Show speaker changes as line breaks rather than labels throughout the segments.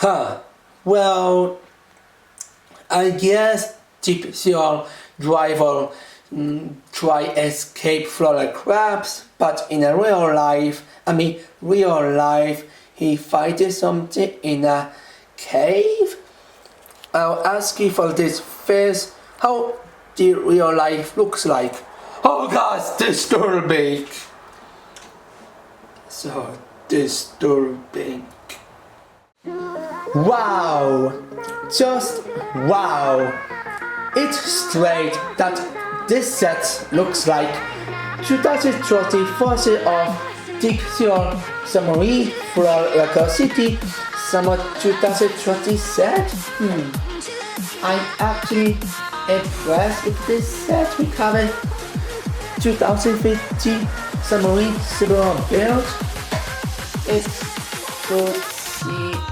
Well, I guess typical driver try escape from the crabs, but in a real life, he fights something in a cave. I'll ask you for this first. How the real life looks like? Oh, that's disturbing. So disturbing. Wow! Just wow! It's straight that this set looks like 2020 version of Deep Sea Submarine from Record City summer 2020 set. I'm actually impressed with this set. We covered 2050 Submarine Submarine build. It's good.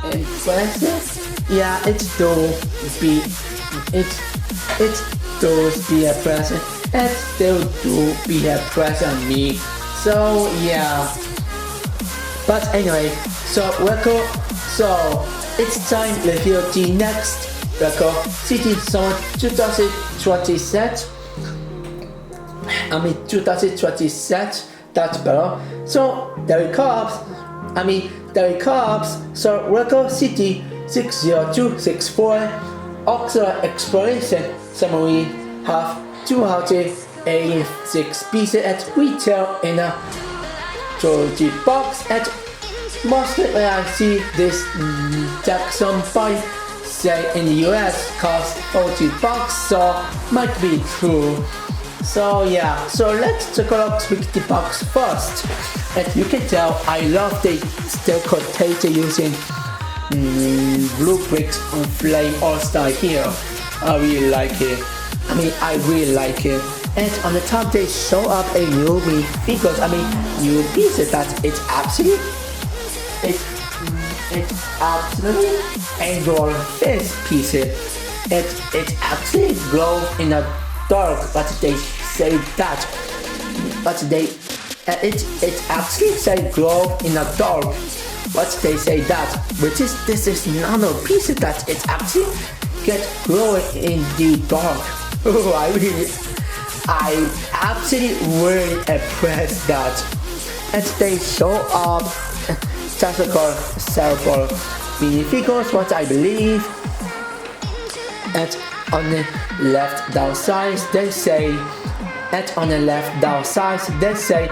Impressive. Yeah, it does be impressive. It still do be impressive on me. So yeah. But anyway, so it's time to review the next Record City Summer 2020 set. 2020 set. That's better. So there it comes. So Record City 60264 Oxford Exploration Submarine have 286 pieces at retail in a Georgie box. At mostly when I see this Jackson Point say in the US cost $40, so might be true. So yeah, so let's take a look at the box first. As you can tell, I love the steel quotation using blue bricks on flame all-star here. I really like it. I really like it. And on the top they show up a new figures. New pieces that it's absolutely a gold face piece. It actually glows in the dark, but they say that. It actually say glow in the dark, but they say that, which is this is nano piece that it actually get glowing in the dark. Oh, I actually really impressed that. And they show up tactical several minifigures, what I believe. And on the left down side they say. And on the left down side they say.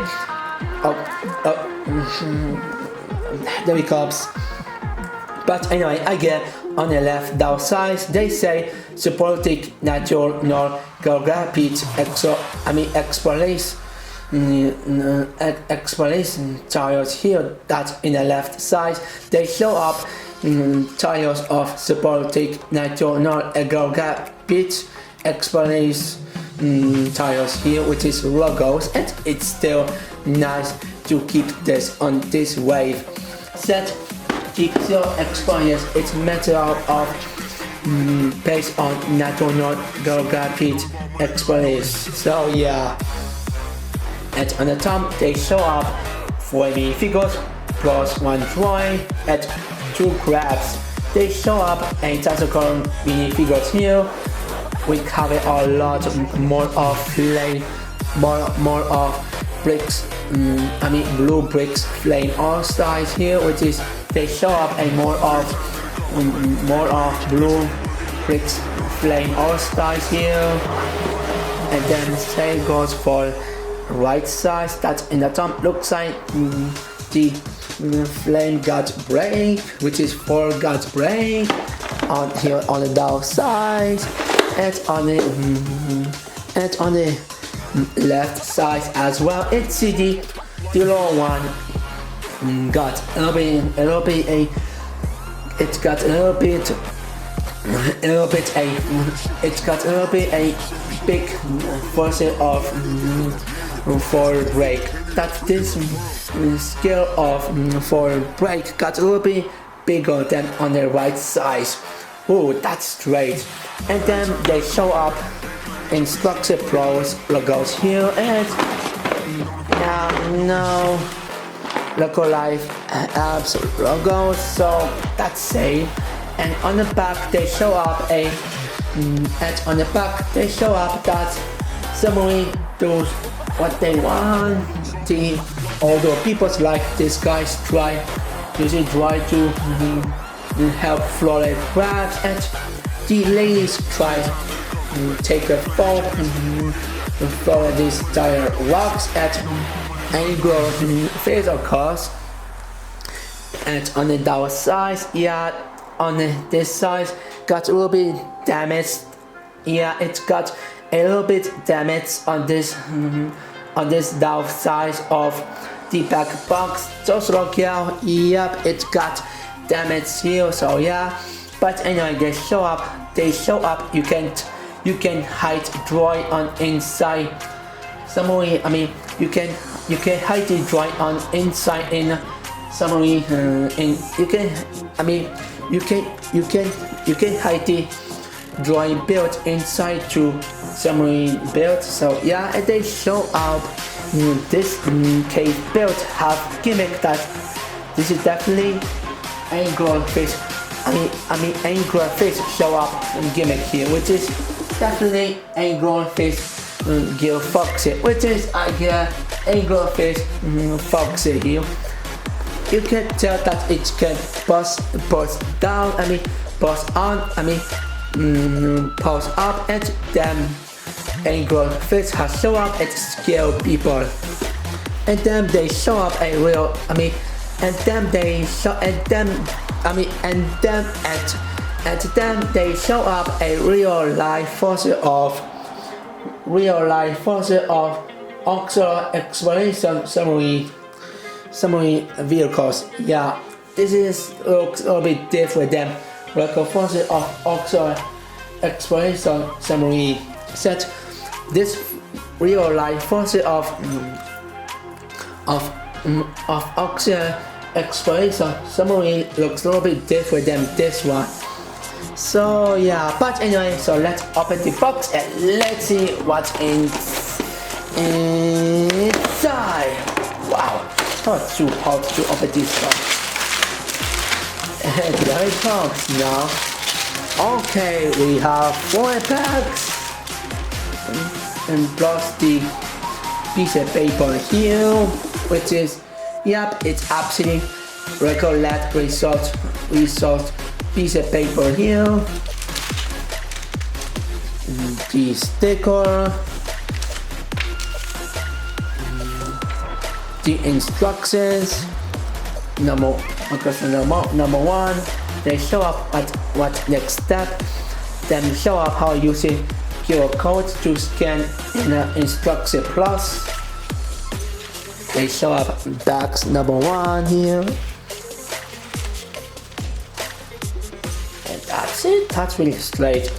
There it comes. But anyway, again, on the left down side they say supporting natural geographic explanation tiles here. That in the left side they show up tiles of supporting natural geographic explanation tiles here, which is logos, and it's still nice to keep this on this wave. Set keeps your experience. It's matter of based on natural geographic explanation. So yeah, and on the top they show up 4 minifigures plus 1 drawing and 2 crabs. They show up a tactical minifigures here. We cover a lot more of flame, more of bricks. Blue bricks flame all sides here, which is they show up a more of blue bricks flame all sides here, and then same goes for right side. That in the top looks like the flame got break, which is 4 got break on here on the down side. And on the left side as well, it's the lower one got a little bit a big version of for break. That this scale of for break got a little bit bigger than on the right side. Oh, that's great. And then they show up Instructor Pros logos here, and no local life apps logos, so that's safe. and on the back they show up that Submarine does what they want. Although people like these guys usually try to help Florida crabs, and the ladies try to take a fall and follow these tire rocks at angle face of course. And on the down side, on this side got a little bit damaged. It got a little bit damaged on this down side of the back box. Just look out, it got damaged here. So but anyway, they show up. You can hide dry on inside. Submarine. I mean, you can hide the dry on inside in Submarine. And you can hide the dry build inside to Submarine build. So and they show up. This cave build have gimmick that this is definitely anglerfish. Anglerfish show up gimmick here, which is definitely anglerfish Gill Foxy, which is anglerfish Foxy here. You can tell that it can bust down, bust on, pause up, and then anglerfish has show up and scare people. And then they show up a real, and then they show up a real life fossil of auxiliary exploration submarine vehicles. This looks a little bit different than like a fossil of auxiliary exploration submarine set. This real life fossil of auxiliary exploration submarine looks a little bit different than this one. So but anyway, so let's open the box and let's see what's inside. Wow, not too hard to open this box. And there it comes now. Okay, we have 4 packs and plus the piece of paper here, which is it's absolutely record lab result piece of paper here. The sticker, the instructions. Number 1, they show up at what next step. Then show up how using QR code to scan in the instruction plus. They show up box number 1 here. And that's it. That's really straight.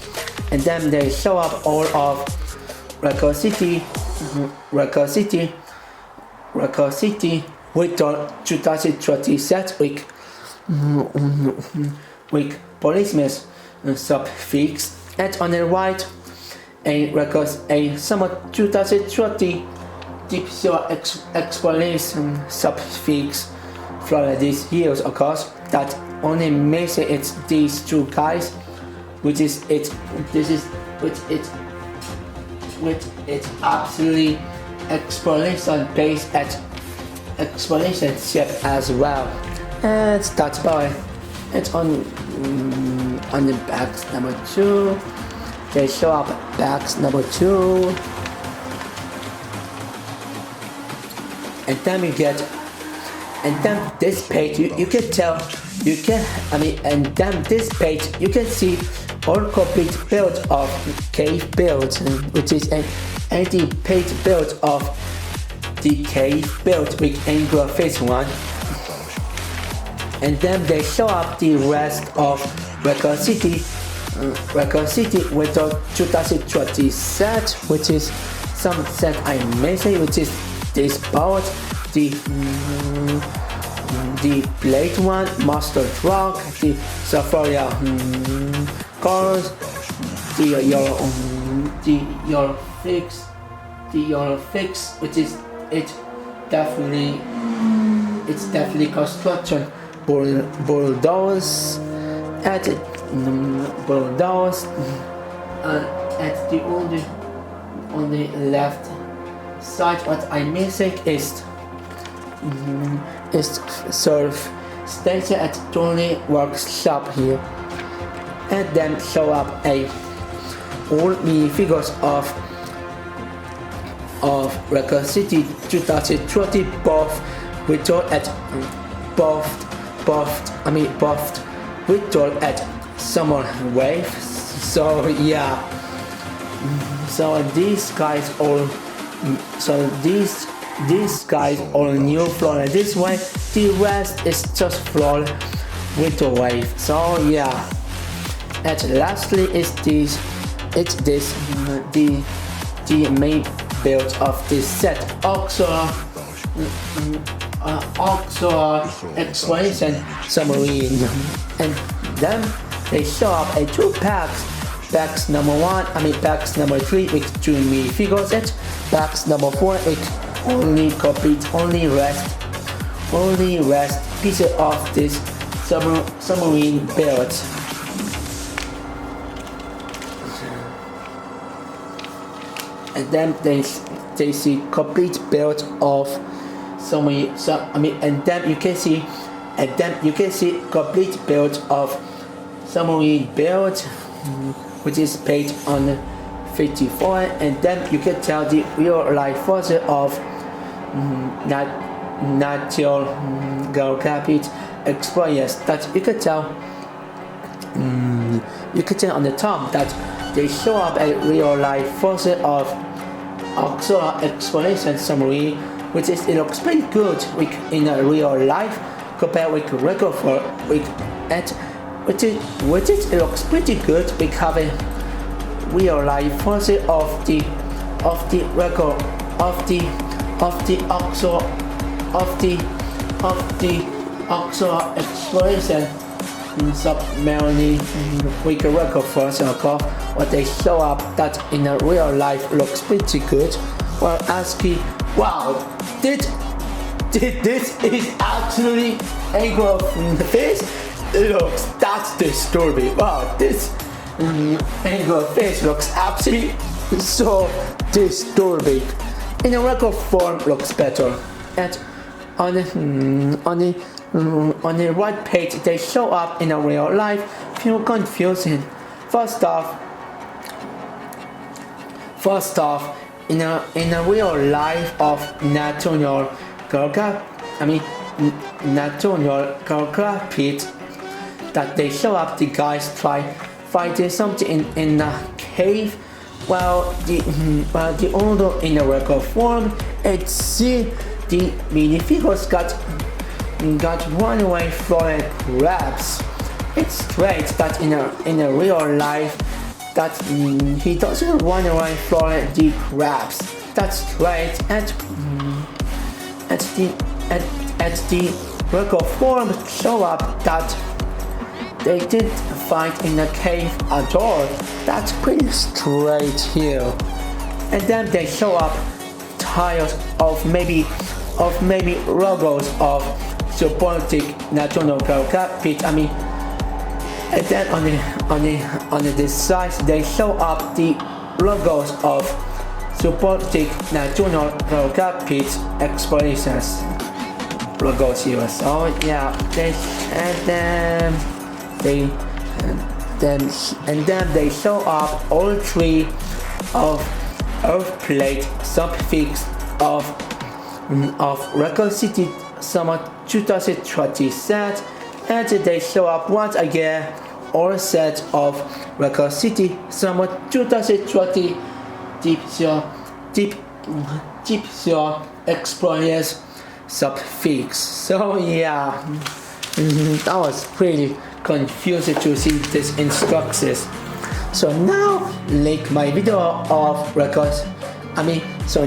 And then they show up all of Record City with the 2020 set week policeman suffix. And on the right, a summer 2020 deep sea exploration suffix for these years, of course. That only makes it's these 2 guys, which is absolutely exploration based at exploration ship as well. And that's about it. It's on the box number 2. They show up box number 2. And then this page you can tell, and then this page you can see all complete build of cave build, which is an anti-page build of the cave build with anglerfish one. And then they show up the rest of Record City with the 2020 set, which is some set I may say, which is this boat, the blade one, master truck, the safari cars, the your fix, which is it's definitely construction bulldozers, at bulldoze at the on the left side. What I'm missing is surf station at Tony workshop here, and then show up all minifigures of Record City 2020 both Victor at both Victor at Summer Wave. So yeah, so these guys all new floor this way. The rest is just floor with the wave. So yeah, and lastly is the main build of this set, Oxor Exploration Submarine, and then they show up a 2 packs. Packs number 3 with 2 minifigures each. Packs number 4 with only rest pieces of this submarine build. And then they see complete build of submarine. And then you can see complete build of submarine build, which is page on 54, and then you can tell the real life fossil of natural geographic explorers. That you can tell on the top that they show up a real life fossil of Oxor Exploration Submarine, which is, it looks pretty good in a real life compared with record for it looks pretty good. We have a real life fossil of the record of the Oxor Exploration Submarine with a record fossil of what they show up that in a real life looks pretty good. Well, asking, wow, this is actually angle of face. Looks that's disturbing. Wow, this angle of face looks absolutely so disturbing. In a record form looks better. And on the right page they show up in a real life. Feel confusing. First off, in a real life of natural geography, that they show up, the guys try fighting something in a cave. While the order in a record form, it's the minifigures got run away from crabs. It's strange that in a real life that he doesn't run away from the crabs. That's strange. And at the record form show up that they didn't fight in a cave at all. That's pretty strange here. And then they show up tiles of maybe logos of supporting National Geographic. And then on the side they show up the logos of supporting National Geographic explorations logos here. So yeah, and then they show up all 3 of Earth plate subfix of Record City Summer 2020 set, and they show up once again all set of Record City Summer 2020 Deep Sea Explorers subfix. So yeah, that was pretty confusing to see these instructions. So now like my video of records. So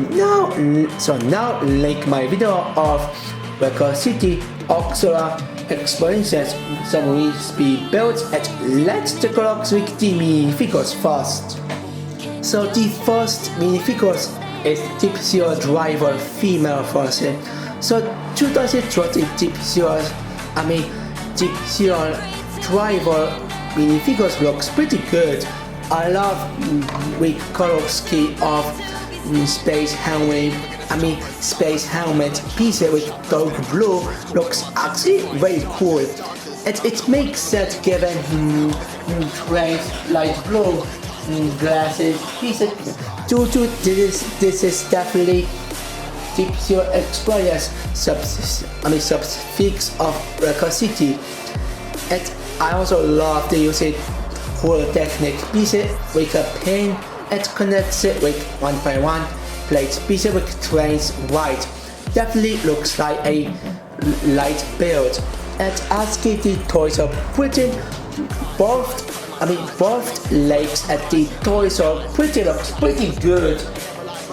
now like my video of Record City Oxor Explorations Submarine Speed builds, and let's take a look with the minifigures first. So the first minifigures is Deep Sea Driver female version. So 2020 Deep Sea driver minifigures looks pretty good. I love with color scheme of space helmet. Space helmet piece with dark blue looks actually very cool. It makes sense given bright light blue glasses piece. Due to this is definitely keeps your experience suffix of Record City. I also love the use it whole technique piece with a pin. It connects it with 1x1 plates piece with trains white. Definitely looks like a light build. At ASCII the toys are pretty both legs at the toys are looks pretty good.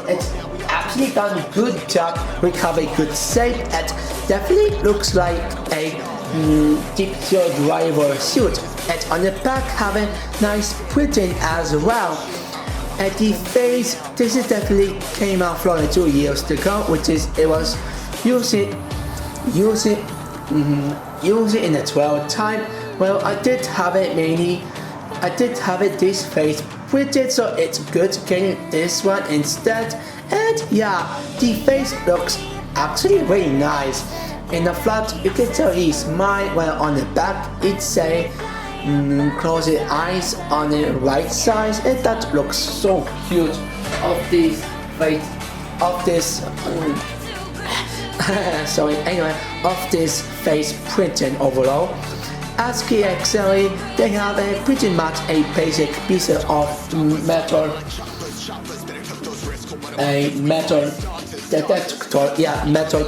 It's actually done a good job with have a good shape. It definitely looks like a deep seal driver suit. And on the back have a nice printing as well. At the face, this is definitely came out from 2 years ago, which is it was used in the 12 time. Well, I did have it this face printed, so it's good getting this one instead. And yeah, the face looks actually very nice. In the front, you can tell he smiled, while on the back, it say close your eyes on the right side, and that looks so cute of this face, of this of this face printing overall. ASCII actually they have a pretty much a basic piece of metal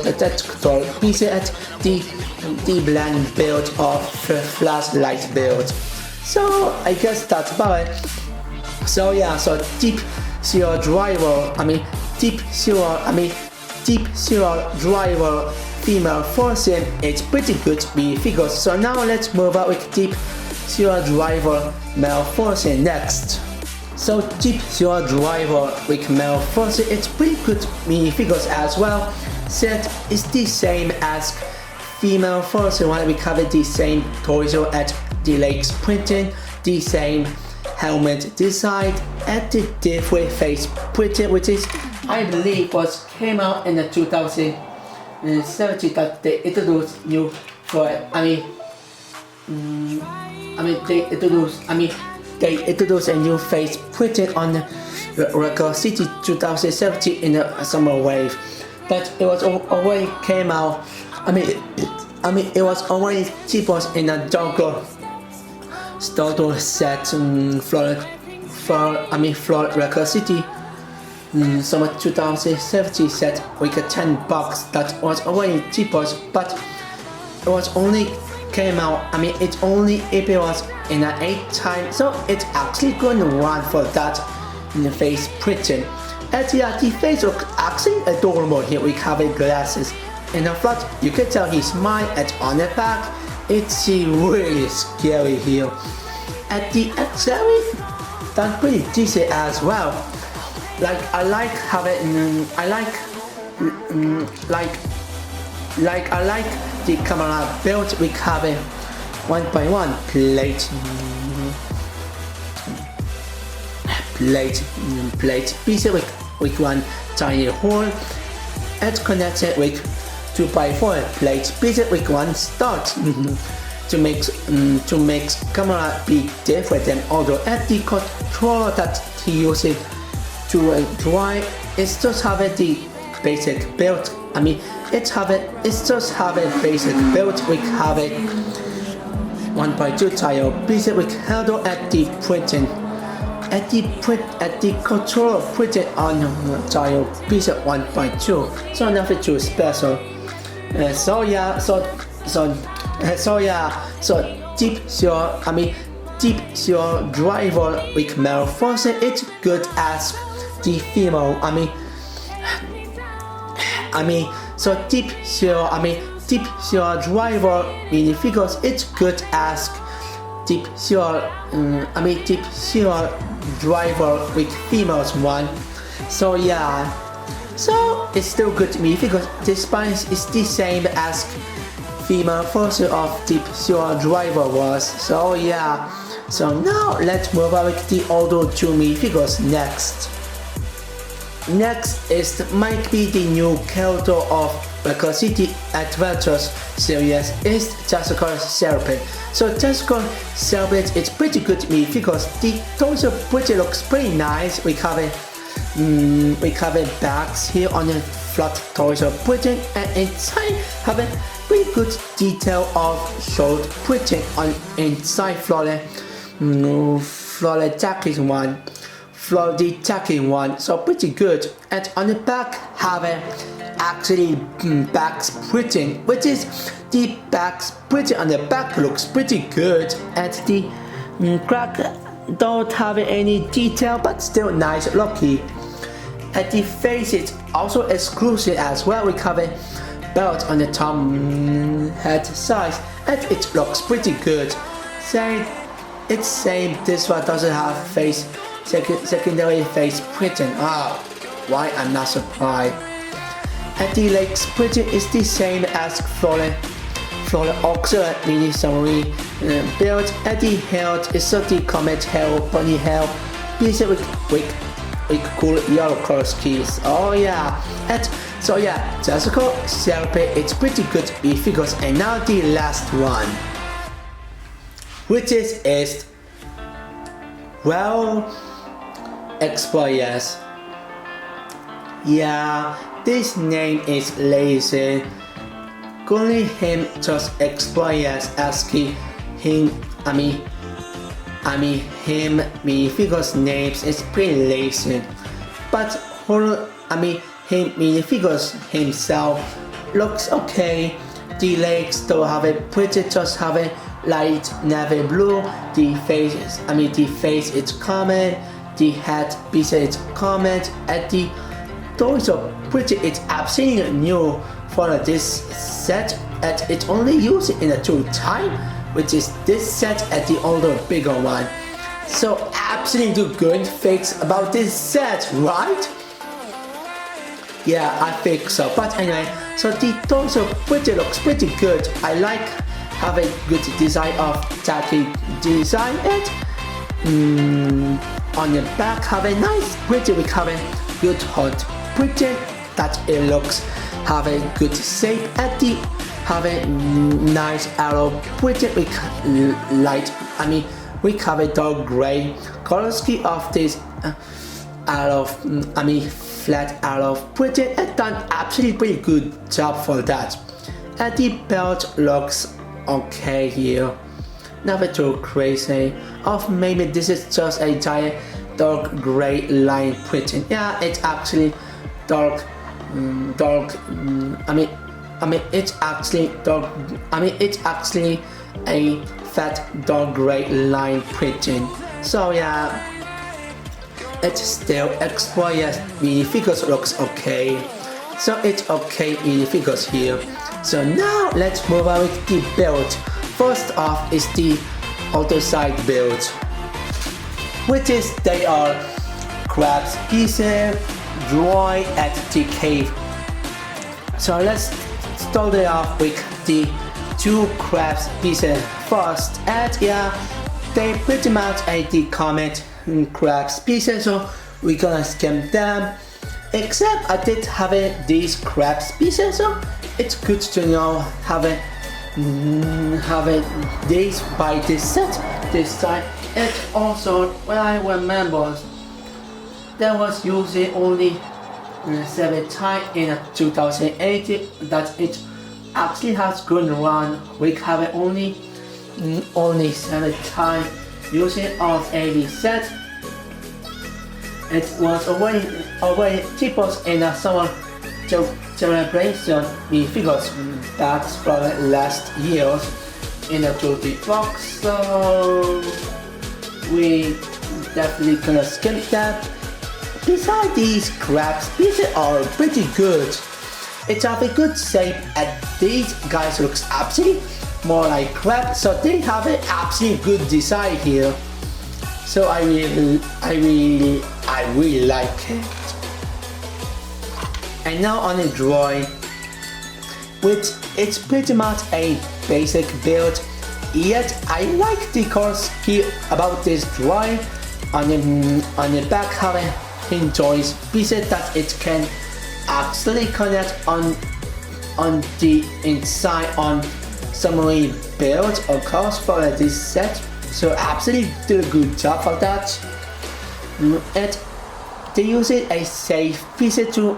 detector piece at the blank build of flashlight build. So I guess that's about it. So yeah, so deep seal driver female forcing, it's pretty good figures. So now let's move on with deep seal driver male forcing next. So deep seal driver with male forcing, it's pretty good minifigures as well. Set is the same as female forcing one. We cover the same torso at the legs printing, the same helmet design, and the different face printing, which is I believe came out in the 2017 that they introduced new for they introduced a new face printed on Record City 2017 in the summer wave. That it was already came out. It was already cheapest in a jungle store set Florida Record City. Summer 2017 set with a $10. That was already cheapest, but it was only came out. It only appears in an 8 time, so it's actually going to run for that in the face printing. And yeah, the face looks actually adorable here. We have glasses in the front. You can tell he smiled. And on the back, it's really scary here. At the accessory, done pretty decent as well. Like I like having I like the camera built with having 1x1 plate piece with one tiny hole, and connected with 2x4 plate piece with one start to make camera be different than other. At the controller that he uses to drive, it's just have the basic build. It's just have a basic build with have a 1x2 tire piece with handle at the printing. At the controller printed on tire piece of 1x2. So nothing too special. So deep seal driver with male forcing, it's good as the female. So deep seal driver minifigures, it's good as deep seal driver with females one. So yeah, so it's still good minifigures. This price is the same as female version of the pure driver was. So yeah, so now let's move on with the older two minifigures next. Next is might be the new character of Record City Adventures series is Jessica Serpent. So Jessica Serpent is pretty good minifigures. The toys are pretty looks pretty nice. We cover bags here on the flat toys are printing, and inside have a pretty good detail of short printing on inside floral jacket one. Floral jacket one, so pretty good. And on the back have a actually bags printing, which is the bags printing on the back looks pretty good. And the crack don't have any detail, but still nice looking. And the face is also exclusive as well. We cover belt on the top head size, and it looks pretty good. It's same. This one doesn't have face secondary face printing. Why I'm not surprised. And the legs printing is the same as Florida Oxford mini Submarine build. And the hair is the comet hair, bunny hair, piece with cool yellow color skis. Oh yeah. And so yeah, Jessica Serpent, it's pretty good figures. And now the last one, which is well, Explorers. Yeah, this name is lazy. Calling him just Explorers, asking him, him minifigures names is pretty lazy. But him minifigures himself looks okay. The legs don't have a pretty, just have a light navy blue. The face is common. The head piece is common. And the toys are pretty. It's absolutely new for this set, and it's only used in a 2 time, which is this set and the older bigger one. So absolutely good things about this set, right? Yeah, I think so. But anyway, so the toys are pretty, looks pretty good. I like having good design of jacket design, and on the back have a nice pretty, we have a good hot printing that it looks have a good shape, and the have a nice arrow printed with light. We have a dark gray color scheme of this arrow. Flat arrow printed, and done absolutely pretty good job for that. And the belt looks okay here. Nothing too crazy. Or maybe this is just a giant dark gray line printing. Yeah, it's actually dark. It's actually dark. It's actually a fat dark gray line printing. So yeah, it's still Explorers minifigures looks okay. So it's okay minifigures here. So now let's move on with the build. First off is the outer side build, which is they are crabs pieces drawing at the cave. So let's start it off with the 2 crabs pieces first. And yeah, they pretty much the comet crabs pieces, so we're gonna skim them. Except I did have these crabs pieces, so it's good to know have these by this set this time. And also when I remember there was usually only 7 times in 2018 that it actually has gone around. We have only 7 times using of a set. It was already typical in a summer celebration figures back from last year's in a duty box, so we definitely gonna skip that. Besides, these crabs pieces are pretty good. It's of a good shape, and these guys looks absolutely more like crab, so they have an absolutely good design here. So I really like it. And now on the drawing, which it's pretty much a basic build. Yet I like the color scheme about this drawing. On the back have a hinge joint pieces that it can actually connect on the inside on Submarine build of course for this set. So absolutely do a good job for that. And they use it a safe piece to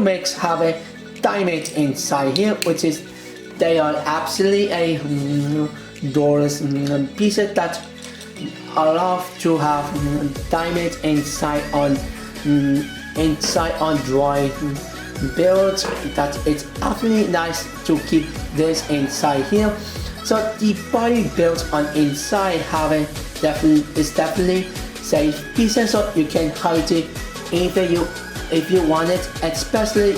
make have a diamond inside here, which is they are absolutely a doors pieces that allow to have diamond inside on drawing builds. That it's absolutely nice to keep this inside here. So the body built on inside have a definitely safe pieces, so you can hide it if you want it. Especially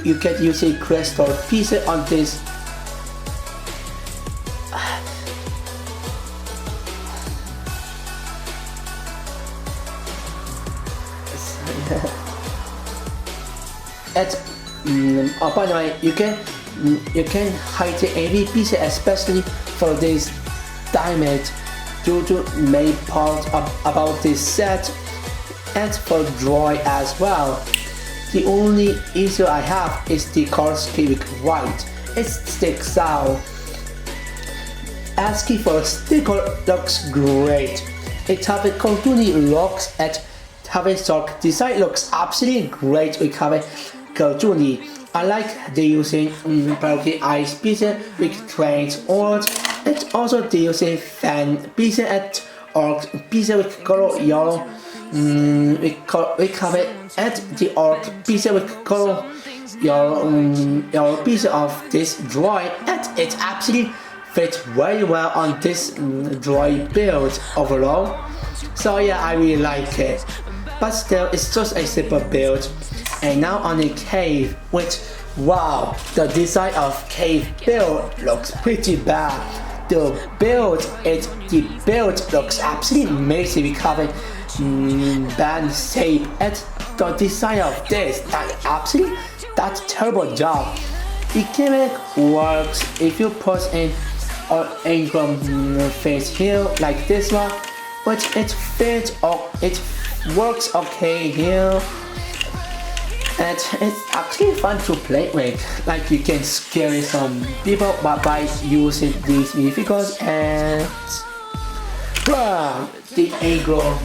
you can use a crystal piece on this. By the way, you can hide every piece, especially for this diamond, to make part about this set, and for drawing as well. The only issue I have is the color scheme with white. It sticks out. ASCII for sticker looks great. It have a cartoony looks and have a sock design looks absolutely great with have a cartoony. I like the using bulky ice pieces with trains or and also the using fan pieces and orc pieces with color yellow. We have it at the orc piece with color yellow piece of this drawing, and it actually fits very well on this drawing build overall. So yeah, I really like it. But still, it's just a simple build. And now on the cave, which wow, the design of cave build looks pretty bad. The build looks absolutely amazing. We have a band shape and the design of this. That's terrible job. The gimmick works if you put in an angle face here like this one, but it fits or it works okay here. And it's actually fun to play with. Like you can scare some people by using these minifigures and the angler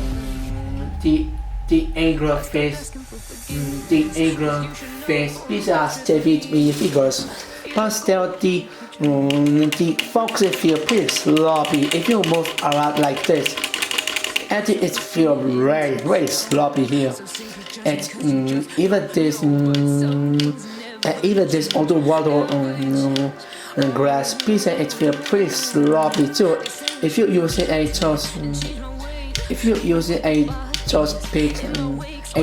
face pieces are David minifigures, but still the foxes feel pretty sloppy if you move around like this, and it feels very sloppy here. And even this underwater grass piece, it feels pretty sloppy too. If you use it just pick a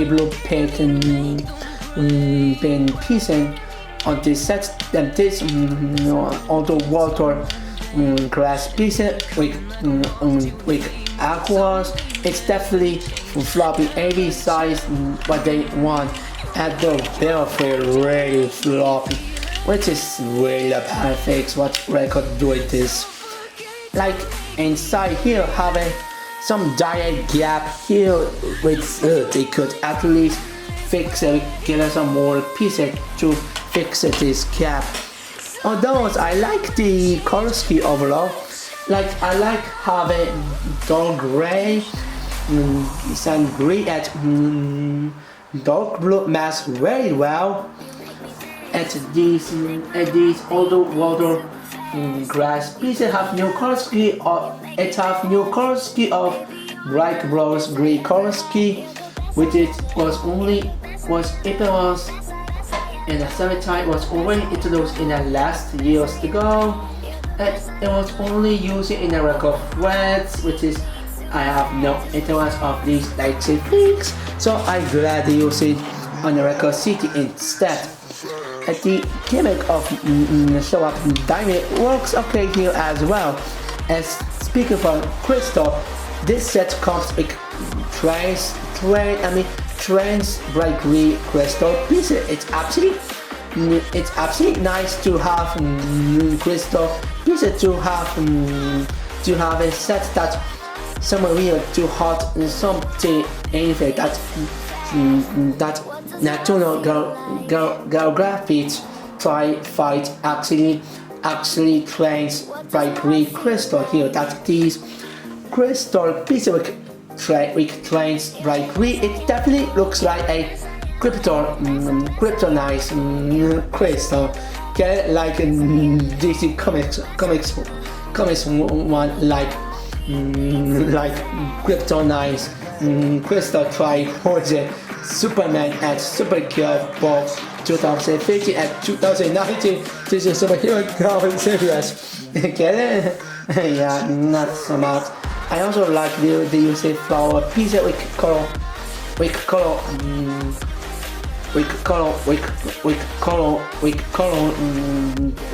blue pick bin piece on this set, then this underwater grass piece with aquas, it's definitely floppy every size what they want, and the bill feel really floppy, which is really a bad fix. What record doing this? Like inside here having some giant gap here, which they could at least fix it, give us some more pieces to fix this gap. Although I like the color scheme overall. Like I like having dark gray, some green and dark blue match very well. And these underwater grass pieces have new color scheme. It have new color scheme of bright rose green color scheme, which it was in the summertime was already introduced in the last years ago. And it was only used in the record threads, which is I have no interest of these latest things, so I'm glad to use it on the record city instead. And the gimmick of show up diamond works okay here as well. As speaking for crystal, This set comes with trans bright green crystal pieces. It's absolutely nice to have crystal pieces to have a set that Submarine to hot something anything that National Geographic try fight actually trains bright green crystal here that these crystal pieces with trains bright green. It definitely looks like a kryptonite crystal. Get it like DC comics one like kryptonite crystal try for the Superman and Supergirl both 2015 and 2019. This is superhero girl series. Get it? Yeah, not so much. I also like the use of flower pieces with color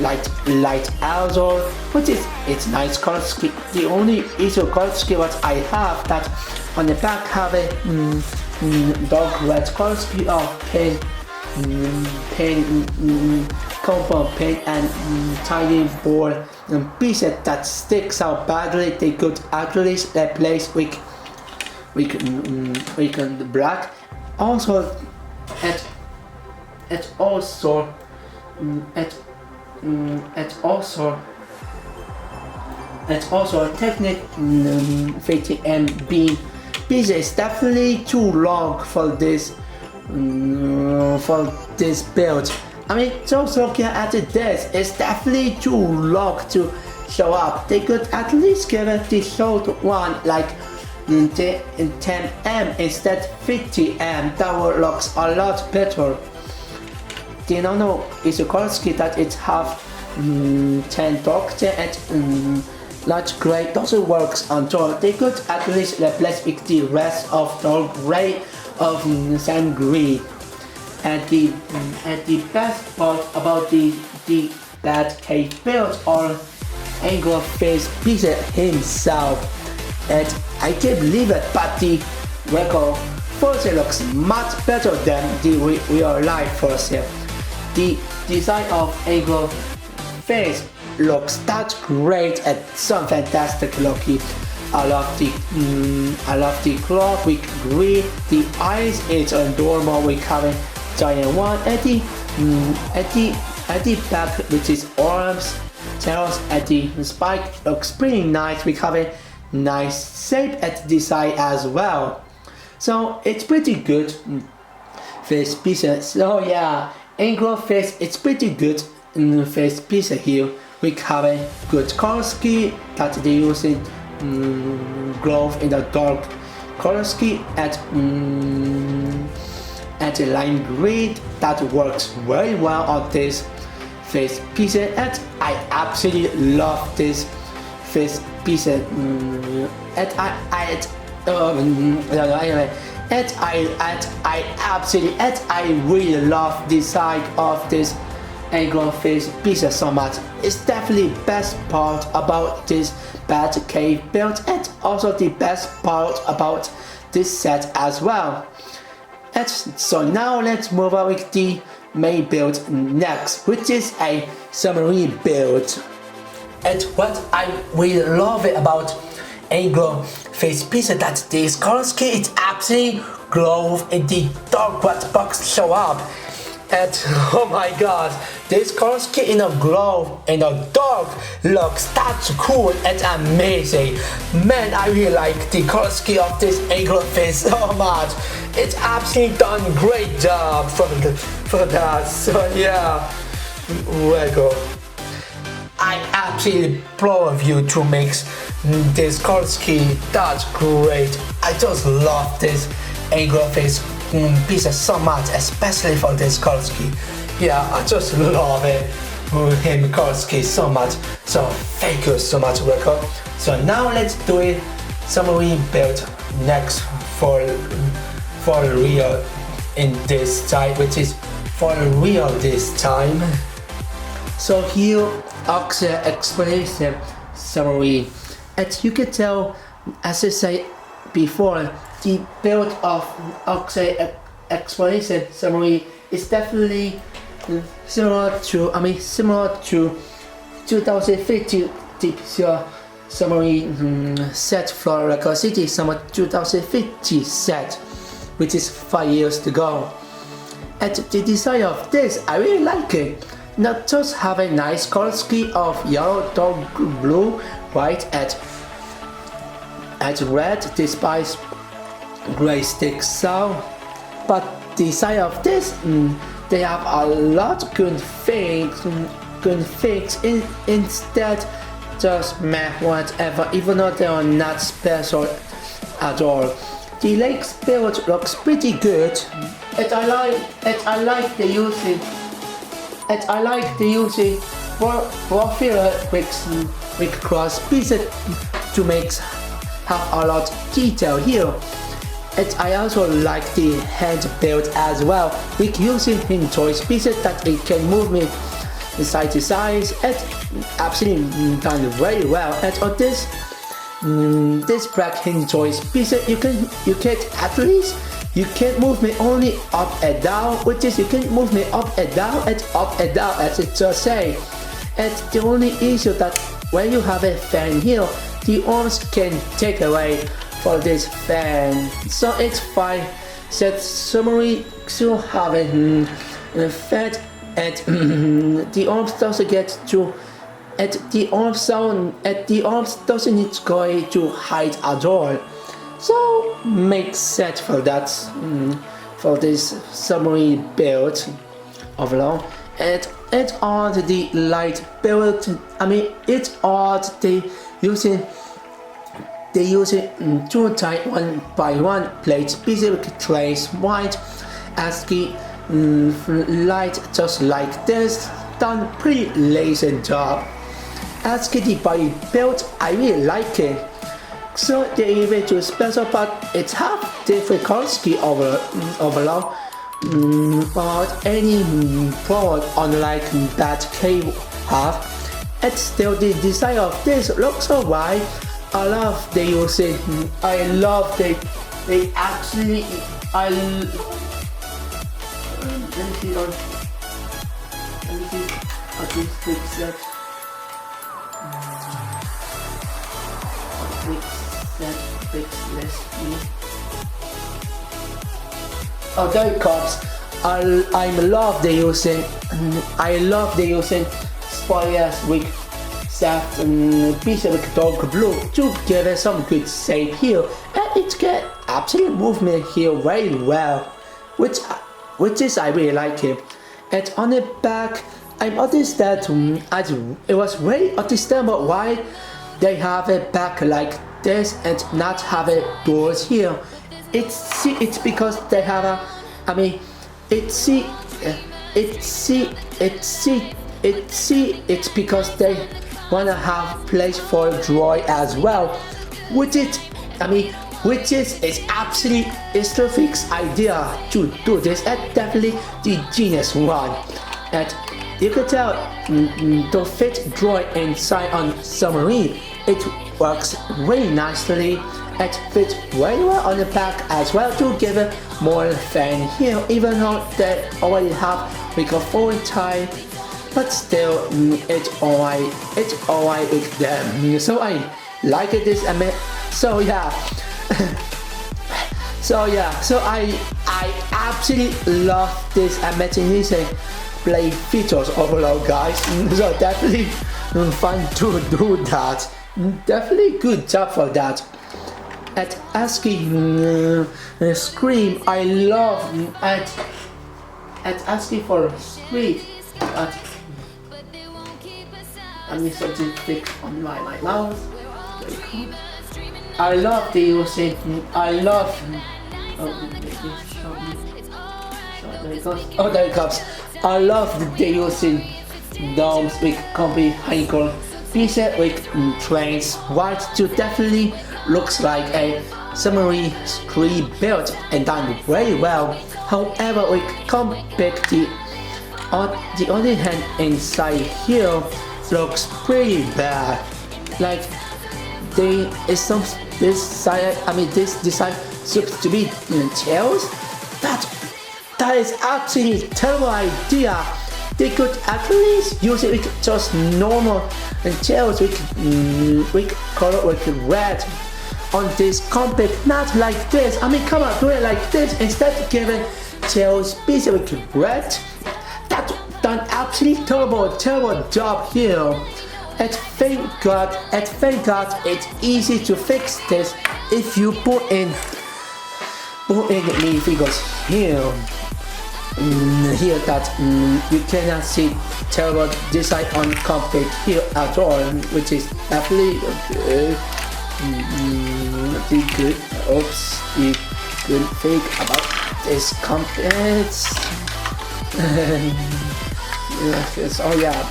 light azure, which is it's nice color scheme. The only issue color scheme what I have that on the back have a dark red color scheme of compound paint and tiny ball pieces that sticks out badly. They could actually replace with black. Also, it also technique 50 MB piece is definitely too long for this build. I mean, just looking at this, it's definitely too long to show up. They could at least give it the short one like 10M instead 50M. That would look a lot better. The nano is a color scheme that it have 10 dark and light gray doesn't work on all. They could at least replace with the rest of dark gray of sand green. And the best part about the that he built or angle face piece himself. And I can't believe it, but the record Fossil looks much better than the real life Fossil. The design of angle face looks that great and so fantastic looking. I love the cloth with green. The eyes is adorable with having giant one at the back, which is arms, tails at the spike looks pretty nice with having nice shape at the side as well. So it's pretty good face pieces. So yeah, angle face it's pretty good face piece here. We have a good color scheme that they using glow in the dark color scheme at a lime green that works very well on this face piece, and I absolutely love this face piece. And I really love the side of this angle face piece so much. It's definitely best part about this bad cave build, and also the best part about this set as well. And so now let's move on with the main build next, which is a submarine build. And what I really love it about angle face piece that this color scheme is absolutely glow in the dark red box show up. And oh my god, this color scheme in a glow in the dark looks that cool and amazing. Man, I really like the color scheme of this angle face so much. It's absolutely done great job for that. So yeah, Lego. I absolutely proud of you to make this color scheme that great. I just love this angle face piece so much, especially for this color scheme. Yeah, I just love it. Him color scheme so much. So thank you so much, Rico. So now let's do it. Submarine build next for real in this time, which is for real this time. So here Oxia explanation submarine. As you can tell, as I said before, the build of Oxide Exploration Submarine is definitely similar to 2050 Deep Sea Submarine set for Record City Summer 2050 set, which is 5 years to go. And the design of this, I really like it. Not just have a nice color scheme of yellow, dark blue, white, and red, despite gray stick sound, but the design of this, they have a lot good things instead just make whatever, even though they are not special at all. The lake's build looks pretty good, and I like the using for filler with cross pieces to make have a lot of detail here. And I also like the hand build as well, with using hinge joist pieces that it can move me side to side, and absolutely done very well. And on this black hinge joist piece, you can move me only up and down, which is you can move me up and down as it just say. And the only issue that when you have a fan here, the arms can take away for this fan, so it's fine. That Submarine still have a fan, and the arms doesn't get to, and the arms doesn't need to go to hide at all. So makes sense for that, for this Submarine build overall. And on the light build, it's odd they using two type 1x1 plates, specific trays, white, ASCII light, just like this, done pretty lazy job. ASCII the body build, I really like it. So the individual special part, it's half difficulty overall, but any product unlike that cable have. And still the design of this looks alright. I love the using. I love they actually. Let me see on. Let me see. Okay, fix that. Fix this. Oh, there it comes. I love the using. I love the using spoilers with that piece of dark blue to give it some good shape here, and it can absolutely movement here very well, which is I really like it. And on the back, I noticed that it was very understandable why they have a back like this and not have a doors here. It's because they have a, it's because they wanna have place for drawing as well, which is absolutely is the fixed idea to do this, and definitely the genius one. And you can tell the fit drawing inside on Submarine, it works very nicely and fits very well on the back as well to give it more fan here, even though they already have microphone type. But still, it's alright with them. So I like this. So I absolutely love this imagination play features overall, guys. So definitely fun to do that. Definitely good job for that. At ASCII Scream, I love at ASCII for Scream. Something fixed on my mouse. I love the using. There it comes. I love the using domes with complete honeycomb pieces with trains. White to definitely looks like a Submarine screen built and done very well. However, we compact on the other hand, inside here looks pretty bad. Like there is this design seems to be tails. That is actually a terrible idea. They could at least use it with just normal tails with color with red on this compact, not like this. I mean, come on, do it like this instead of giving tails piece with red. That's done absolutely terrible job here. And thank God, it's easy to fix this if you put in minifigures here. Here that you cannot see terrible design on compact here at all, which is definitely good. Oops, the good thing about this compact. Oh yeah,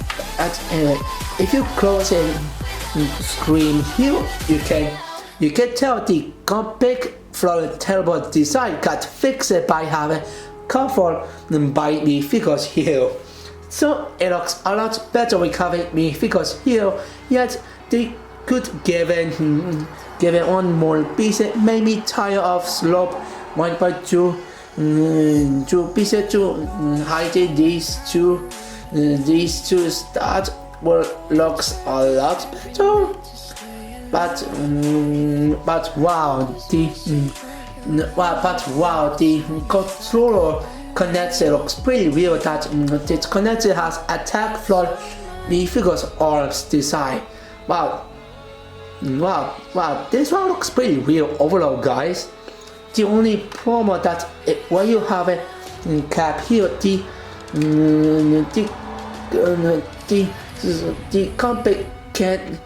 anyway, if you close a screen here, you can tell the compact from the terrible design got fixed by having covered by the figures here. So it looks a lot better with having the figures here, yet they could give one more piece, maybe tire of slope 1.2 two pieces to hide these two that looks a lot better. But wow, the controller connector looks pretty real. That this connector has attack from the figure's arms design. Wow, this one looks pretty real overall, guys. The only problem that when you have a cap here, the compact can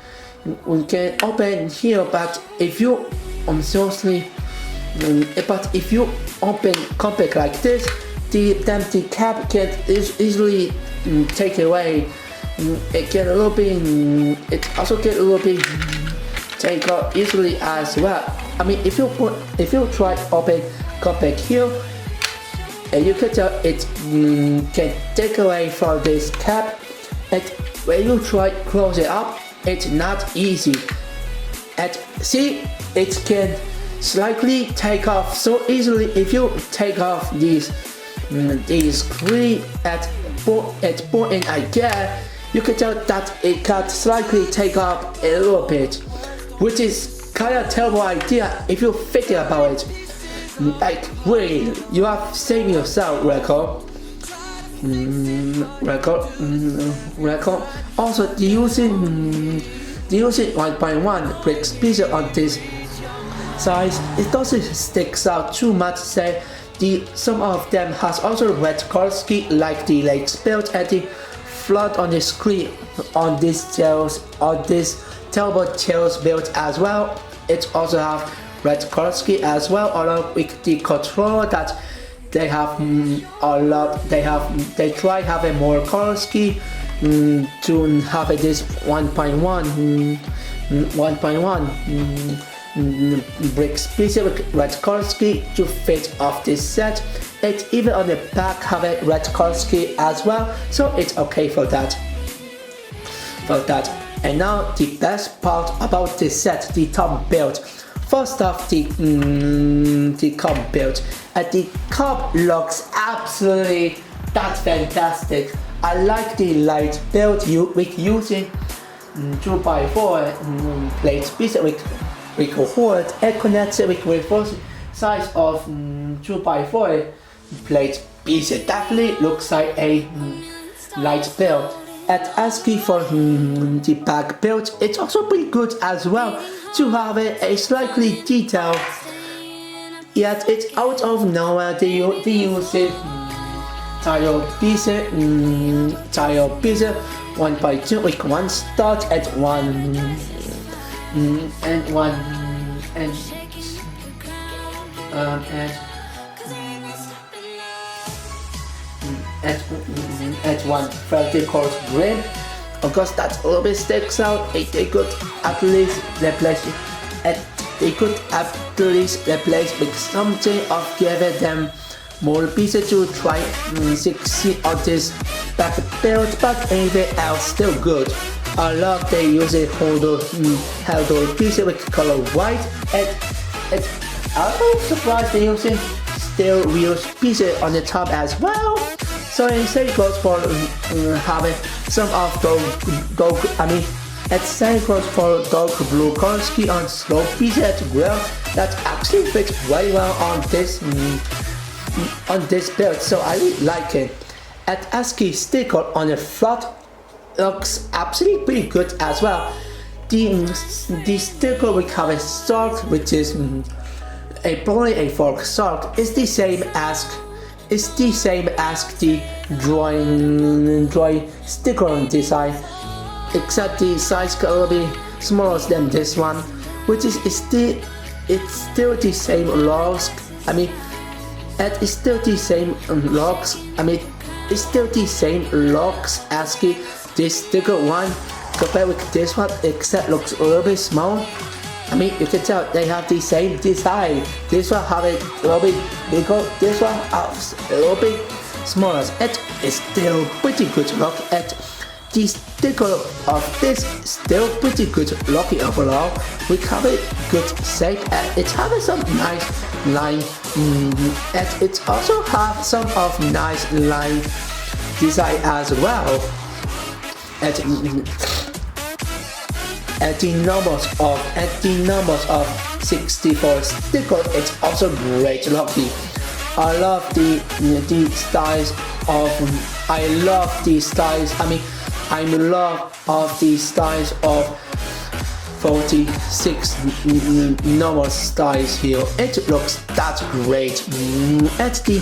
open here, but if you if you open compact like this, then the cap can easily take away. It also get a little bit take out easily as well. I mean, if you try open compact here, and you can tell it can take away from this cap, and when you try close it up, it's not easy. And see, it can slightly take off so easily. If you take off these three at point again, you can tell that it can slightly take off a little bit, which is kind of terrible idea if you think about it. Like really, you have saved yourself, record. Also, the using 1.1 bricks piece on this size, it doesn't stick out too much. Say some of them has also red color scheme like the legs built and the flood on the screen on this terrible tails built as well. It also have red color scheme as well, along with the controller that they have they try having more color scheme to have this 1.1 bricks piece with red color scheme to fit off this set. It even on the back have a red color scheme as well, so it's okay for that. And now the best part about this set, the top build. First off, the cup build. And the cup looks absolutely that's fantastic. I like the light build with using 2x4 plate piece with cord and connected with reverse size of 2x4 plate piece. It definitely looks like a light build. And asking for the back build, it's also pretty good as well to have a slightly detailed. Yet it's out of nowhere. They use it tile piece 1x2 with one start at one and one and at one vertical grid. Of course, that a little bit sticks out. They could at least replace it. They could at least replace with something of giving them more pieces to try succeed on this back build, but anything else still good. I love they use a handle piece with color white, and I'm surprised they using steel wheels pieces on the top as well. So it same goes for having some of it same goes for dark blue color scheme on slope pieces as well. That actually fits very well on this build, so I really like it. At ASCII sticker on the front looks absolutely pretty good as well. The sticker we have a shark, which is probably a fork shark. Is the same as the drawing sticker design, except the size a little bit smaller than this one, which is still the same logs. It's still the same logs. It's still the same logs ASCII. This sticker one compared with this one, except looks a little bit small. You can tell they have the same design. This one have a little bit bigger, this one has a little bit smaller. It is still pretty good look at the sticker of this, still pretty good looking overall. We have a good shape and it has some nice line, and it also have some of nice line design as well. At the numbers of 64 sticker, it's also great looking. I love the styles of of 46 normal styles here. It looks that great. At the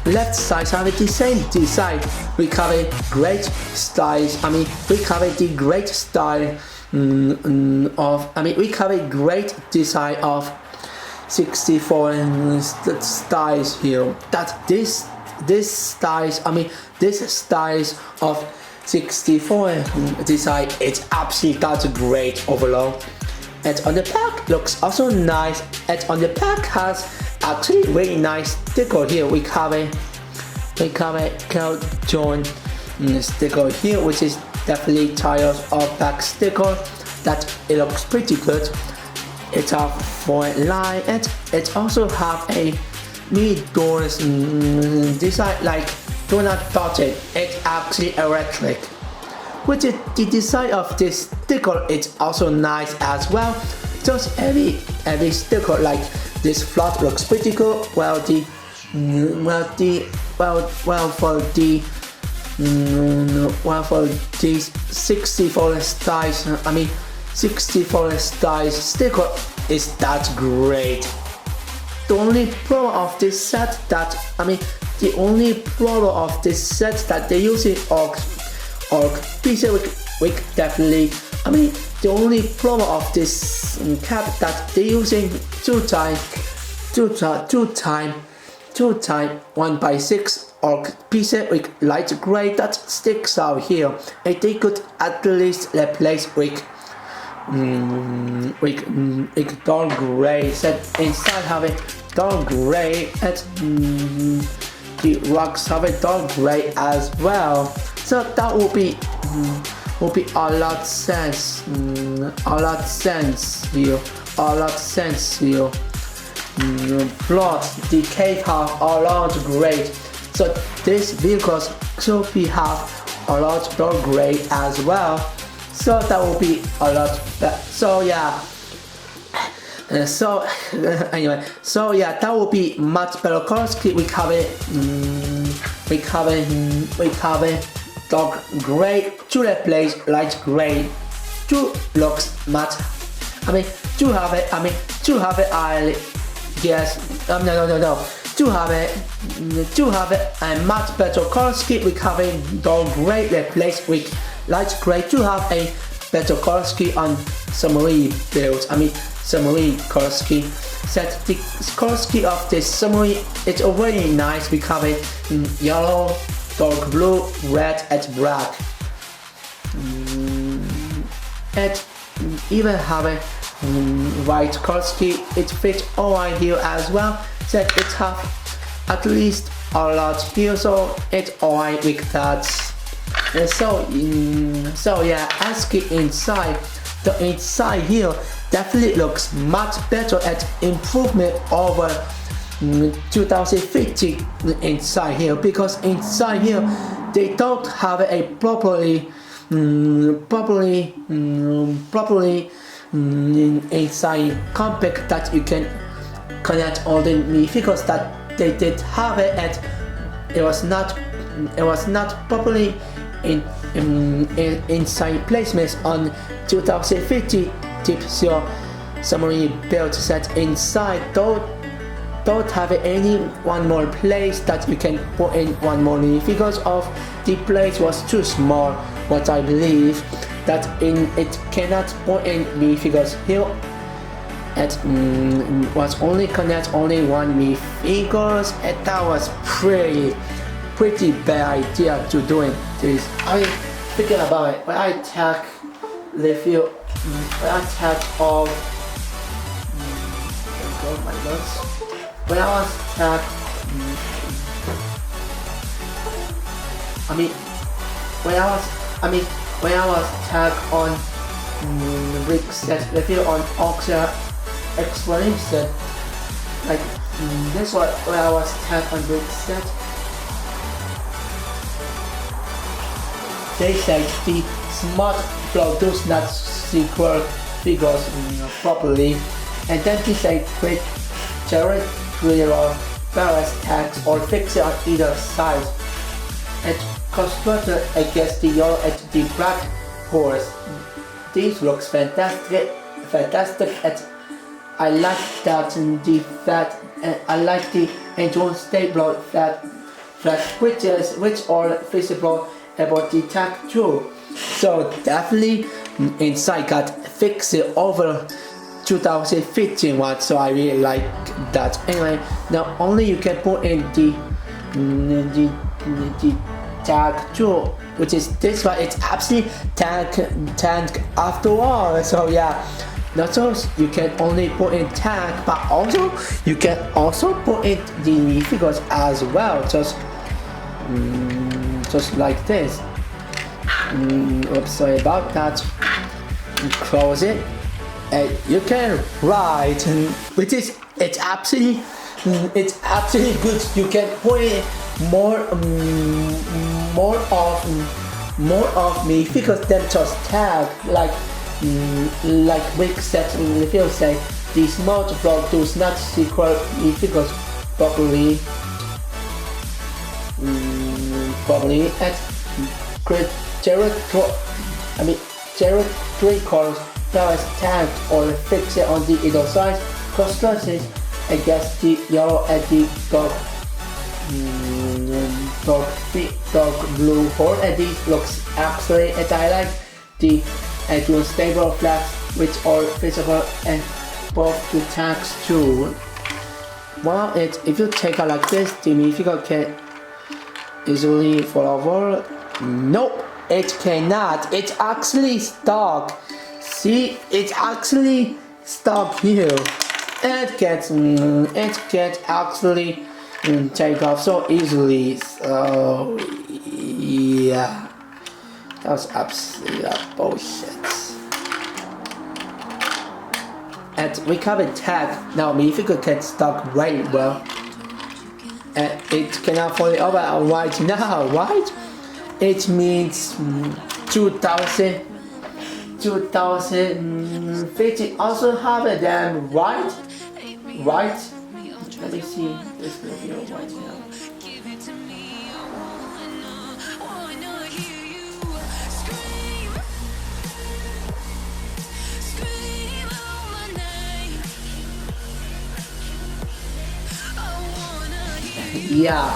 left side have the same design. We cover great styles. We cover the great style we cover great design of 64 styles here. That this styles of 64 design, it's absolutely that's great overall. And on the back looks also nice, and on the back has actually really nice sticker here. We cover Cal John sticker here, which is definitely tires of back sticker. That it looks pretty good. It's a four line, and it also have a mid doors design like do not touch it. It's actually electric. Which is the design of this sticker, it's also nice as well. Just every sticker like this flat looks pretty good. For the 64 styles, 64 styles sticker is that great. The only problem of this set that they're using orc pieces with definitely. The only problem of this cap that they're using two time 1x6 orc pieces with light gray that sticks out here, and they could at least replace with dark gray. Set inside have a dark gray, and the rocks have a dark gray as well. So that will be a lot sense here. Plus the cave have a lot great. So this vehicles should be have a lot dark gray as well. So that will be a lot better. So yeah. That will be much better color scheme. We cover dark gray to replace light gray. To looks much. To have it. To have a much better color scheme. We cover dark gray replaced with light gray to have a better color scheme on Submarine builds. Submarine color scheme. Set the color scheme of this Submarine. It's already nice. We cover yellow, dark blue, red, and black. And even have a white color scheme. It fits all right here as well. So it have at least a lot here, so it's alright with that. So yeah, asking inside, the inside here definitely looks much better at improvement over 2050 inside here, because inside here they don't have a properly inside compact that you can connect all the minifigures that they did have it, and it was not properly inside placements on 2050 Deep Sea Submarine build set inside. Don't have any one more place that you can put in one more minifigures of. The place was too small, what I believe, that it cannot put in minifigures here. It was only connect only one minifigures, and that was pretty bad idea to doing this. I mean, thinking about it, when I tag the field, when I tag all my notes, when I was tagged, when I was tagged on brick set the field on Oxia explanation, like this was when I was tagged on brick set. They said the smart flow does not secure figures properly, and then they say quick territorial barrels tags or fix it on either side, and constructed against the yellow and the black horse. This looks fantastic, and I like that I like the engine stable flat switches which are visible about the tag too. So definitely inside got fixed over 2015 one, so I really like that. Anyway, now only you can put in the tag too, which is this one. It's absolutely tank after all. So yeah, not so you can only put in tag, but also you can also put in the minifigures as well, just like this. Oops, sorry about that. Close it, and you can write, which is it's absolutely good. You can put in more of minifigures than just tag, like Rick said in the film, say the smart block does not secure minifigures properly at territorial barrels tagged or fixed on the either side, constructed against the yellow and the dark blue hole, and this looks absolutely, and I like the actual stable flaps which are visible and both the tags too. Well, if you take out like this, the minifigure can easily fall over. Nope, it cannot. It's actually stuck. See, it's actually stuck here. It can actually take off so easily. So yeah, that was absolutely bullshit. And we covered tag. Now minifigure can stuck right well, and it cannot fall over right now, right? It means 2050 also have them, right? Let me see this video right now. Yeah,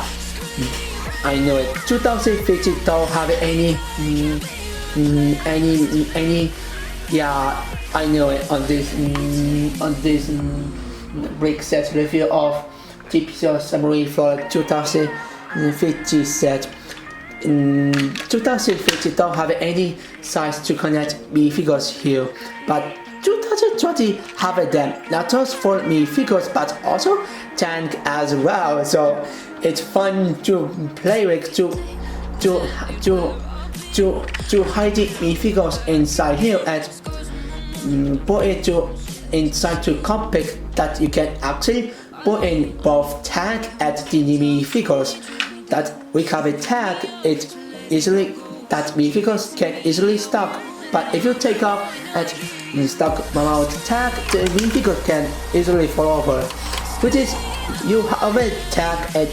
I know it. 2050 don't have any. Yeah, I know it. On this brick set review of Deep Sea Submarine for 2050 set. 2050 don't have any size to connect minifigures here, but 2020 have them, not just for minifigures but also tank as well. So it's fun to play with, to to hide the minifigures inside here and put it to inside to cockpit that you can actually put in both tag at the minifigures that we have a tag it easily that minifigures can easily stuck. But if you take off and stuck without tag, the minifigure can easily fall over. Which is you have a tag and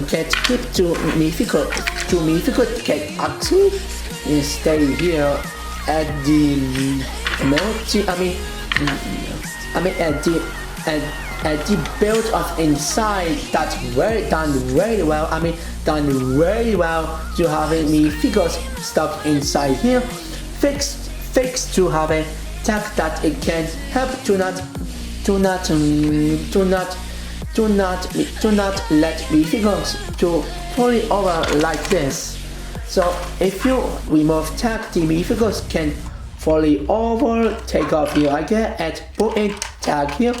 can keep to minifigure can actually stay here at the at the build of inside that's done very well. Done very well to have a minifigures stuck inside here. Fixed to have a tag that it can help to not let minifigures to fall over like this. So if you remove tag, the minifigures can fall over, take off here again and put in tag here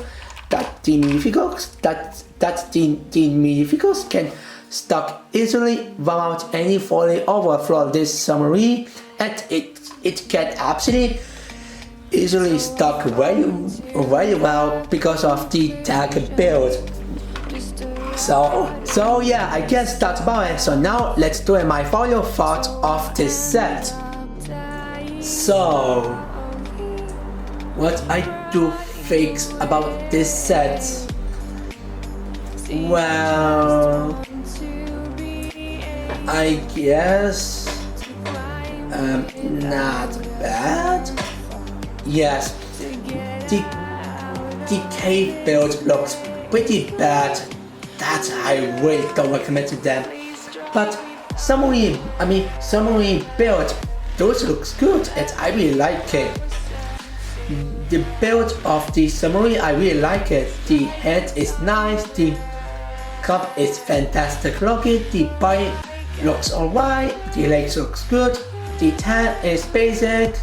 that the minifigures the minifigures can stuck easily without any falling over from this submarine, and it can absolutely easily stuck very well because of the tag build. So yeah, I guess that's about it. So now let's do my final thoughts of this set. So what I do think about this set? Well, I guess not bad. Yes, the cave build looks pretty bad. That I really don't recommend to them. But submarine build, those looks good and I really like it. The build of the submarine, I really like it. The head is nice, the cup is fantastic looking, the body looks alright, the legs looks good, the tail is basic,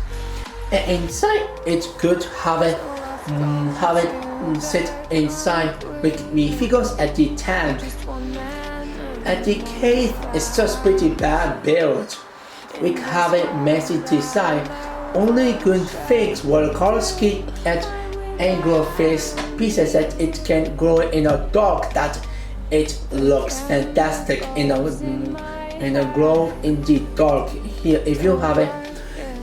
and inside it's good have it sit inside with minifigures at the tank. At the cave it's just pretty bad build. We have a messy design. Only good things were Kolsky and anglerfish pieces that it can grow in a dark that it looks fantastic in a grow in the dark. Here if you have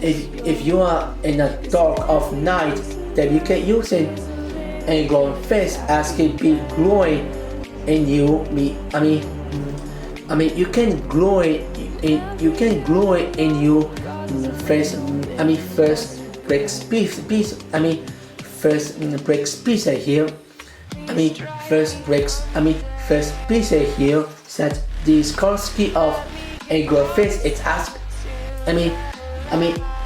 if you are in a dark of night, then you can use it anglerfish as it be growing in you. You can grow it in you first breaks piece first breaks piece here. First piece here said the Skorsky of anglerfish it's asked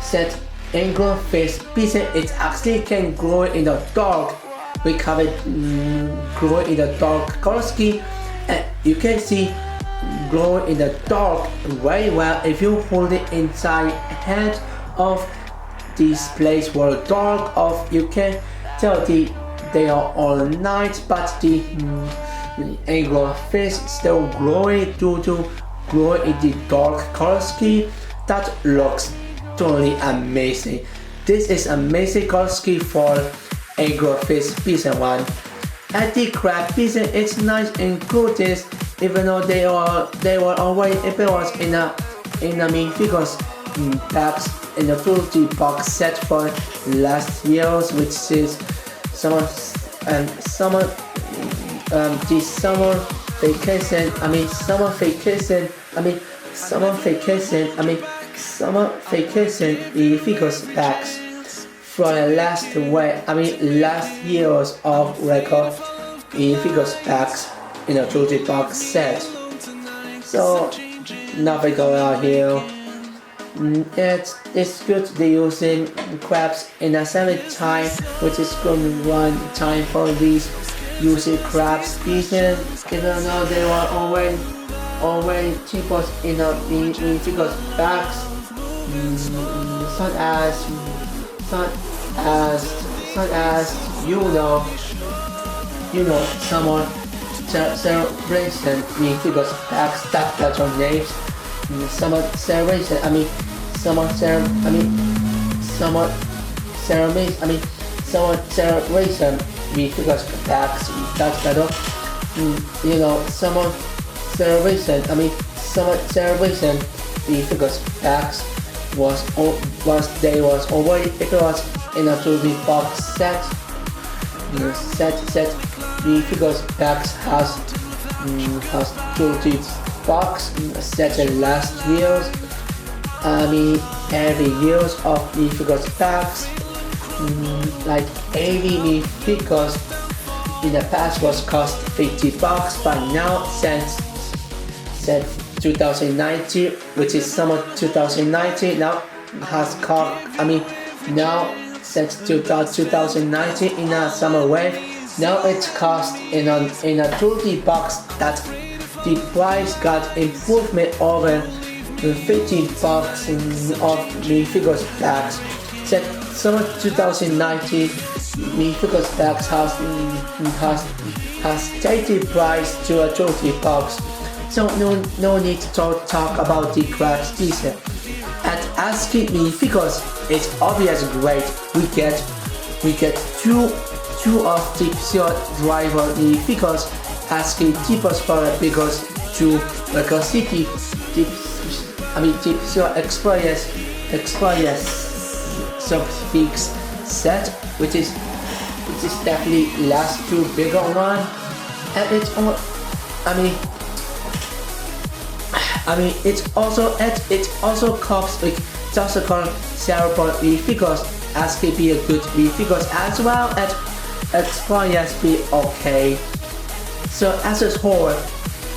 said anglerfish piece it actually can grow in the dark. We have it grow in the dark Skorsky, and you can see grow in the dark very well if you hold it inside hand of these places were dark of you can tell they are all night, but the anglerfish still growing due to grow in the dark Kolsky. That looks totally amazing. This is amazing Kolsky for anglerfish piece one. At the crab piece it's nice and good this even though they were already appearance in a minifigures packs in the fruity box set for last year's, which is summer vacation minifigures packs for last year's of record minifigures packs in a fruity box set. So nothing going on here. It's good to using crabs in a 7 time, which is good one time for these using crab species, even though they were already cheaper in a minifigures packs, such as summer celebration minifigures packs that got your names. summer celebration. Summer cel. Summer ceremony. Summer celebration. We figures packs. That's better. Summer celebration. Summer celebration. We figures packs was already it was in a 2D box set. We figures packs has 2D box set in last years. Every years of me figures packs. Like 80 me figures in the past was cost $50, but now since 2019, which is summer 2019, now has cost. Now since 2019 in a summer wave, now it's cost in a 2D box that the price got improvement over $15 of me figures packs. Since summer 2019, me figures packs has stated price to a 2D box. So no need to talk about the cracks detail. At ASCII me figures, it's obvious great. We get two of the pure driver me figures. ASCII tippers for because two Record City the pure experience subfix set, which is definitely last two bigger one, and it's all. It also comes with just a cerebral figures as can be a good figures as well as experience be okay. So as a whole,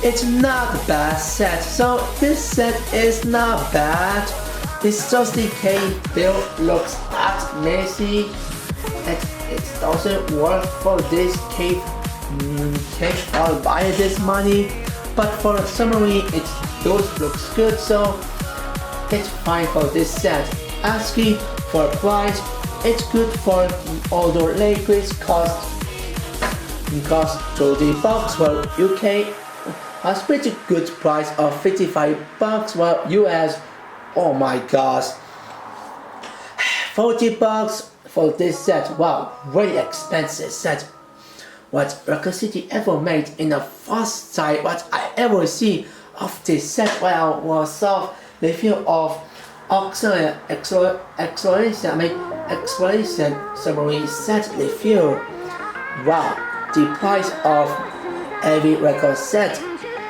it's not a bad set. So this set is not bad. It's just the cave build looks that messy. It doesn't work for this cave. I'll buy this money. But for a Submarine, it looks good, so it's fine for this set. ASCII for price, it's good for although liquids cost to the box for UK has pretty good price of $55, while US, oh my gosh, $40 for this set. Wow, very expensive set. What Record City ever made in the first side, what I ever see of this set, was soft review of exploration Submarine set review. Wow, the price of every record set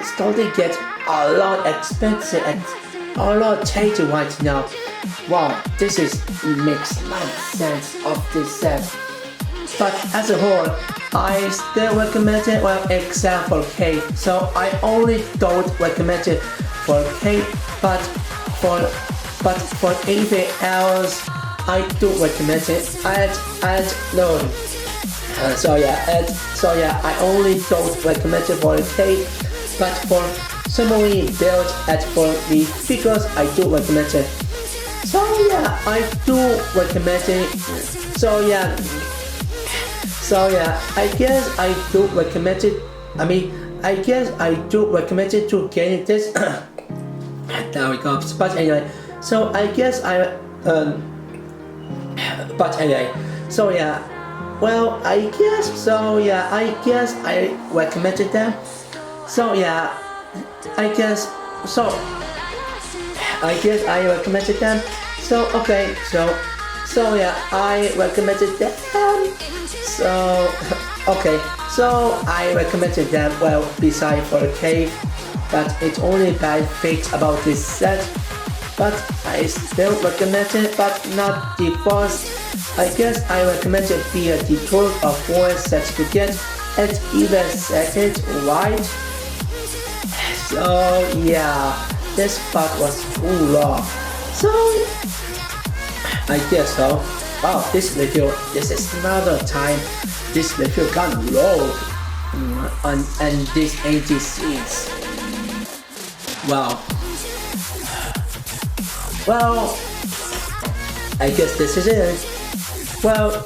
starting to get a lot expensive and a lot tighter right now. Wow, this makes a lot of sense of this set. But as a whole, I still recommend it, except for Kate. So I only don't recommend it for Kate, but for anything else, I do recommend it. I only don't recommend it for Kate, but for Submarine build for the figures, I do recommend it. So yeah, I do recommend it. I guess I do recommend it. I guess I do recommend it to get this. There we go. But anyway, so I guess I. But anyway, so yeah. Well, I guess so. Yeah, I guess I recommended them. So yeah, I guess so. I guess I recommended them. So okay, so yeah, I recommended them. So okay, so I recommended them. Well, besides for the cave, but it's only bad things about this set. But I still recommend it, but not the first. I guess I recommend it via the total of 4 sets to get it even second, right? So yeah, this part was too long. So I guess so. Wow, this is another time this review got low and these 80 seats. Wow. Well, I guess this is it. Well,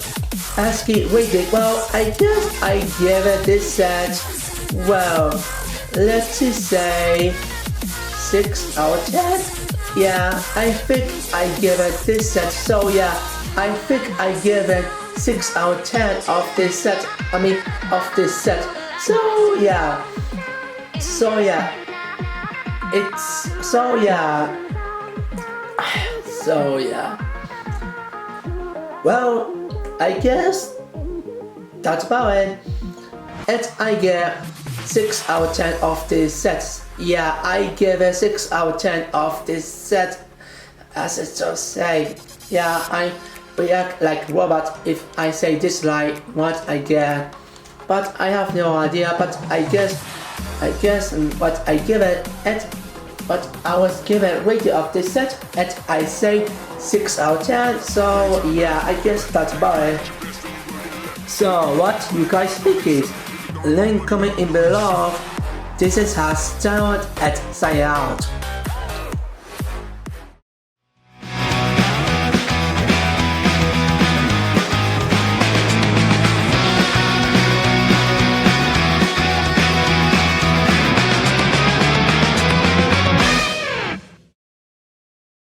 ASCII rating. Well, I guess I give it this set. Well, let's just say 6 out of 10. Yeah, I think I give it this set. So yeah, I think I give it 6 out of 10 of this set. Of this set. So yeah. So yeah. So yeah. Well, I guess that's about it. And I get 6 out of 10 of this set. Yeah, I give it 6 out of 10 of this set. As I just say, yeah, I react like robot if I say dislike what I get. But I have no idea. But I guess what I give it at. But I was given rating of this set and I say 6 out of 10. So yeah, I guess that's about it. So what you guys think is? Link comment in below. This is has started at sign out.